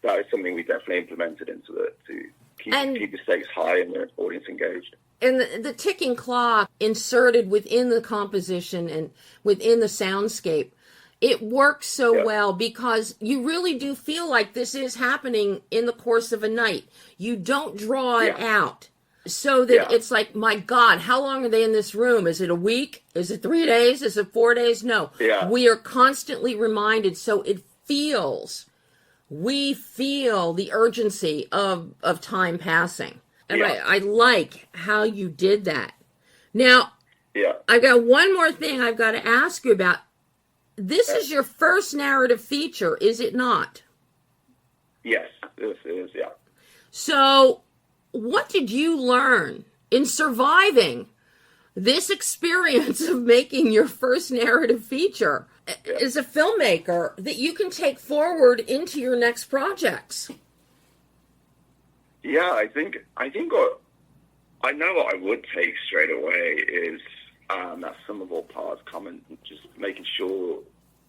that is something we definitely implemented into it to keep the stakes high and the audience engaged. And the ticking clock inserted within the composition and within the soundscape, it works so well because you really do feel like this is happening in the course of a night. You don't draw it out. So that it's like, my God, how long are they in this room? Is it a week? Is it 3 days? Is it 4 days? No. Yeah. We are constantly reminded. So we feel the urgency of time passing. And I like how you did that. Now, I've got one more thing I've got to ask you about. this is your first narrative feature, is it not? Yes, this is, yeah. So, what did you learn in surviving this experience of making your first narrative feature as a filmmaker that you can take forward into your next projects? Yeah, I think what I know what I would take straight away is that summable parts comment, just making sure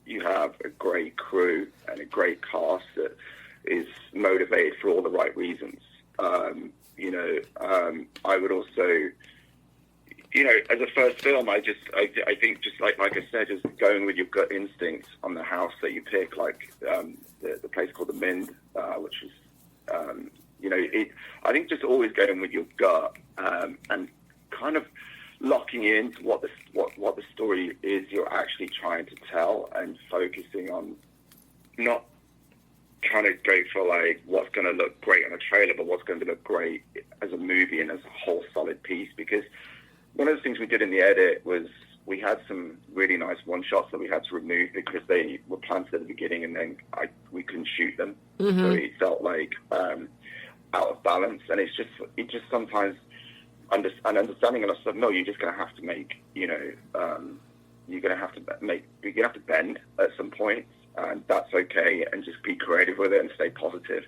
you have a great crew and a great cast that is motivated for all the right reasons. I would also, as a first film, I think just like I said, just going with your gut instincts on the house that you pick, like the place called the Mind, which is, I think just always going with your gut and kind of locking into what the story is you're actually trying to tell, and focusing on not trying to go for like what's going to look great on a trailer, but what's going to look great as a movie and as a whole solid piece. Because one of the things we did in the edit was we had some really nice one shots that we had to remove because they were planted at the beginning, and then we couldn't shoot them. Mm-hmm. So it felt like out of balance, and it just sometimes understanding enough stuff. No, you're just going to have to make, you're going to have to bend at some point, and that's okay, and just be creative with it and stay positive.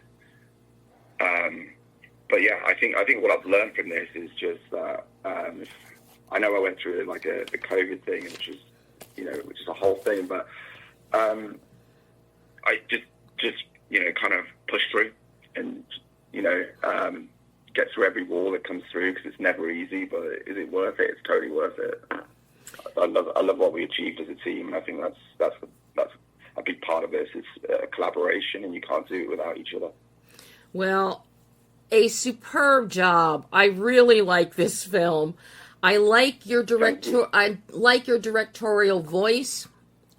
But yeah, I think what I've learned from this is just that I know I went through like the COVID thing, which is a whole thing, but I just kind of push through and get through every wall that comes through, because it's never easy, but is it worth it? It's totally worth it. I love what we achieved as a team, and I think that's a big part of this. It's a collaboration, and you can't do it without each other. Well, a superb job. I really like this film. I like your directorial voice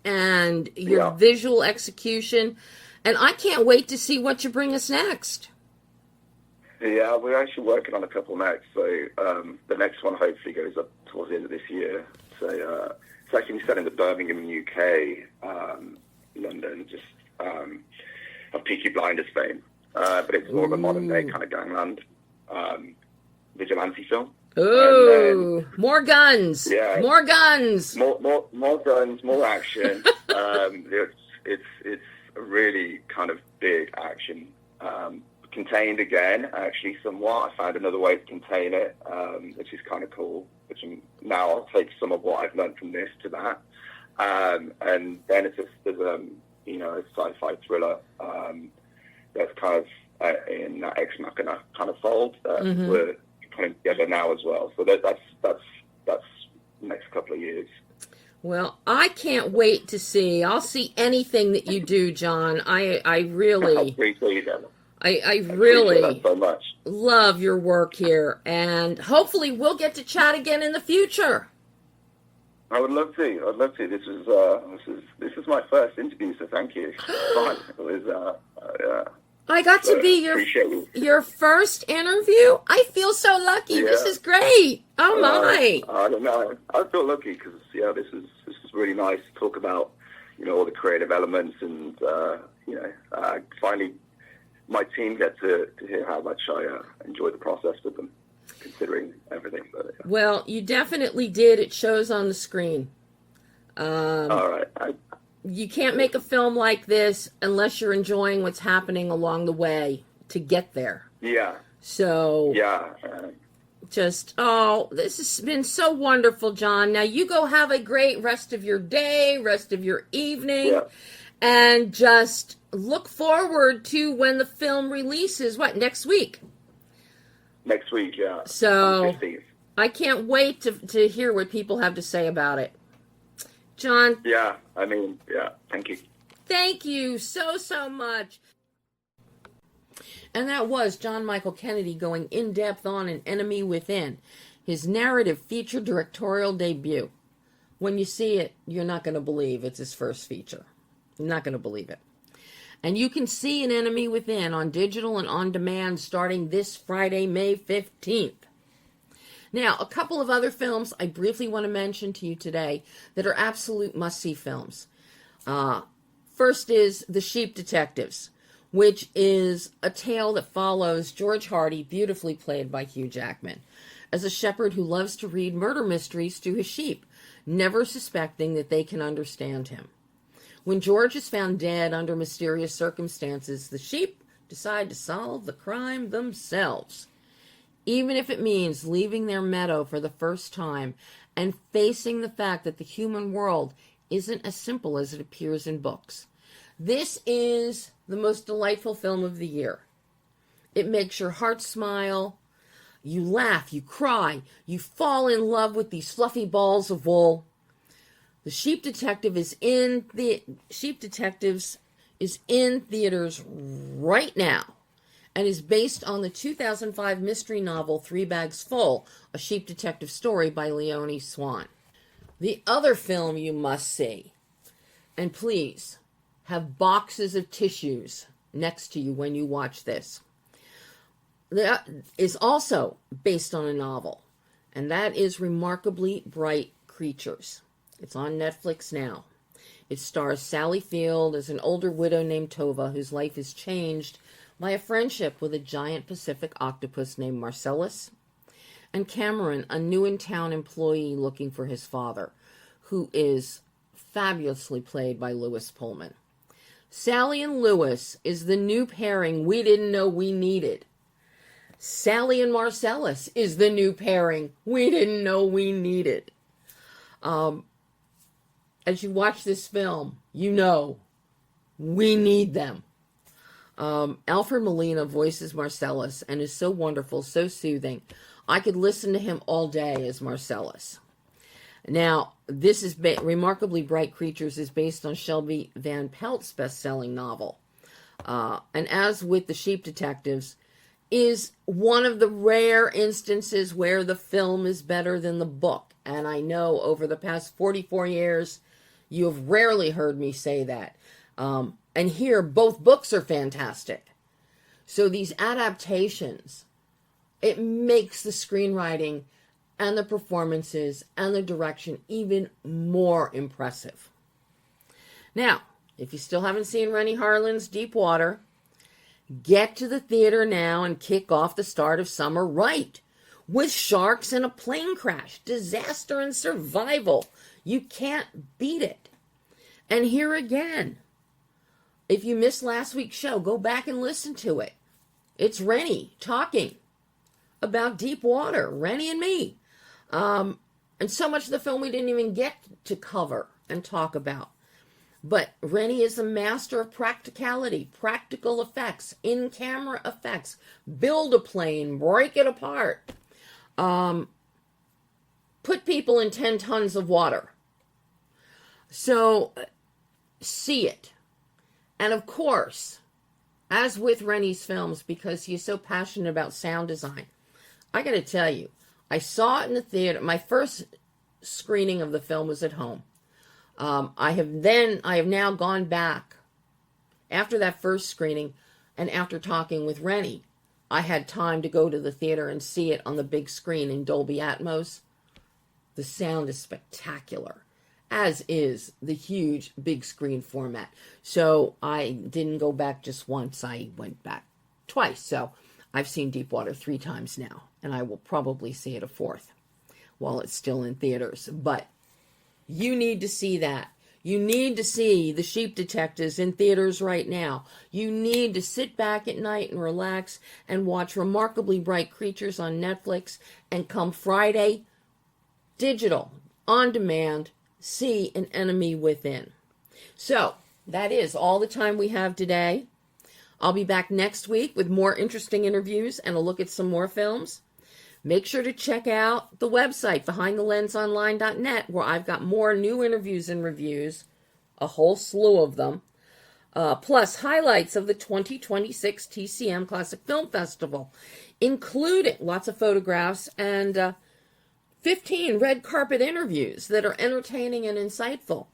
and your visual execution, and I can't wait to see what you bring us next. Yeah, we're actually working on a couple next, so the next one hopefully goes up towards the end of this year. So it's actually set in the Birmingham, UK, London, just of Peaky Blinders fame. But it's more of a modern day kind of gangland vigilante film. Ooh, more guns! Yeah, more guns! More guns, more action. It's a really kind of big action. Contained again, actually, somewhat. I found another way to contain it, which is kind of cool. Now I'll take some of what I've learned from this to that, and then there's a sci-fi thriller that's kind of in that Ex Machina kind of fold that we're putting together now as well. So that's next couple of years. Well, I can't wait to see. I'll see anything that you do, John. I really. I really so much. Love your work here, and hopefully we'll get to chat again in the future. I would love to. I'd love to. This is my first interview, so thank you. Fun. It was. I got to be your first interview. I feel so lucky. Yeah. This is great. Oh my! I don't know. I feel lucky because this is really nice to talk about all the creative elements, and finally. My team get to hear how much I enjoy the process with them, considering everything. But, Well, you definitely did. It shows on the screen. All right. You can't make a film like this unless you're enjoying what's happening along the way to get there. Yeah. So. Yeah. This has been so wonderful, John. Now you go have a great rest of your day, rest of your evening, and just look forward to when the film releases. What, next week? Next week, yeah. So I can't wait to hear what people have to say about it. John. Yeah, thank you. Thank you so much. And that was John Michael Kennedy going in depth on An Enemy Within, his narrative feature directorial debut. When you see it, you're not going to believe it's his first feature. You're not going to believe it. And you can see An Enemy Within on digital and on demand starting this Friday, May 15th. Now, a couple of other films I briefly want to mention to you today that are absolute must-see films. First is The Sheep Detectives, which is a tale that follows George Hardy, beautifully played by Hugh Jackman, as a shepherd who loves to read murder mysteries to his sheep, never suspecting that they can understand him. When George is found dead under mysterious circumstances, the sheep decide to solve the crime themselves, even if it means leaving their meadow for the first time and facing the fact that the human world isn't as simple as it appears in books. This is the most delightful film of the year. It makes your heart smile. You laugh, you cry, you fall in love with these fluffy balls of wool. The Sheep Detectives is in theaters right now and is based on the 2005 mystery novel 3 Bags Full, a sheep detective story by Leonie Swan. The other film you must see, and please have boxes of tissues next to you when you watch this, that is also based on a novel, and that is Remarkably Bright Creatures. It's on Netflix now. It stars Sally Field as an older widow named Tova, whose life is changed by a friendship with a giant Pacific octopus named Marcellus, and Cameron, a new-in-town employee looking for his father, who is fabulously played by Lewis Pullman. Sally and Lewis is the new pairing we didn't know we needed. Sally and Marcellus is the new pairing we didn't know we needed. As you watch this film, you know we need them. Alfred Molina voices Marcellus and is so wonderful, so soothing. I could listen to him all day as Marcellus. Now, this is Remarkably Bright Creatures is based on Shelby Van Pelt's best-selling novel. And as with The Sheep Detectives, is one of the rare instances where the film is better than the book. And I know over the past 44 years, you have rarely heard me say that. And here, both books are fantastic. So these adaptations, it makes the screenwriting and the performances and the direction even more impressive. Now, if you still haven't seen Rennie Harlin's Deep Water, get to the theater now and kick off the start of summer right. With sharks and a plane crash, disaster and survival. You can't beat it. And here again, if you missed last week's show, go back and listen to it. It's Rennie talking about Deep Water, Rennie and me. And so much of the film we didn't even get to cover and talk about. But Rennie is a master of practicality, practical effects, in-camera effects. Build a plane, break it apart. Put people in 10 tons of water. So, see it. And of course, as with Rennie's films, because he's so passionate about sound design, I got to tell you, I saw it in the theater. My first screening of the film was at home. I have now gone back after that first screening, and after talking with Rennie, I had time to go to the theater and see it on the big screen in Dolby Atmos. The sound is spectacular, as is the huge big screen format. So I didn't go back just once, I went back twice. So I've seen Deep Water 3 times now, and I will probably see it a 4th while it's still in theaters. But you need to see that. You need to see The Sheep Detectives in theaters right now. You need to sit back at night and relax and watch Remarkably Bright Creatures on Netflix, and come Friday, digital, on demand, see An Enemy Within. So, that is all the time we have today. I'll be back next week with more interesting interviews and a look at some more films. Make sure to check out the website, behindthelensonline.net, where I've got more new interviews and reviews, a whole slew of them, plus highlights of the 2026 TCM Classic Film Festival, including lots of photographs and 15 red carpet interviews that are entertaining and insightful.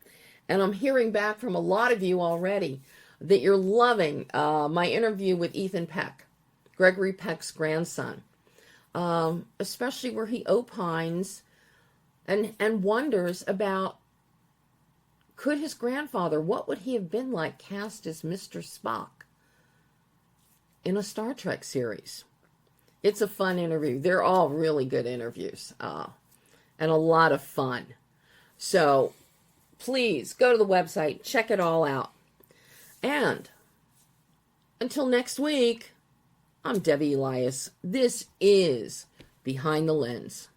And I'm hearing back from a lot of you already that you're loving my interview with Ethan Peck, Gregory Peck's grandson. Especially where he opines and wonders about Could his grandfather, what would he have been like cast as Mr. Spock in a Star Trek series? It's a fun interview. They're all really good interviews and a lot of fun. So please go to the website, check it all out. And until next week, I'm Debbie Elias. This is Behind the Lens.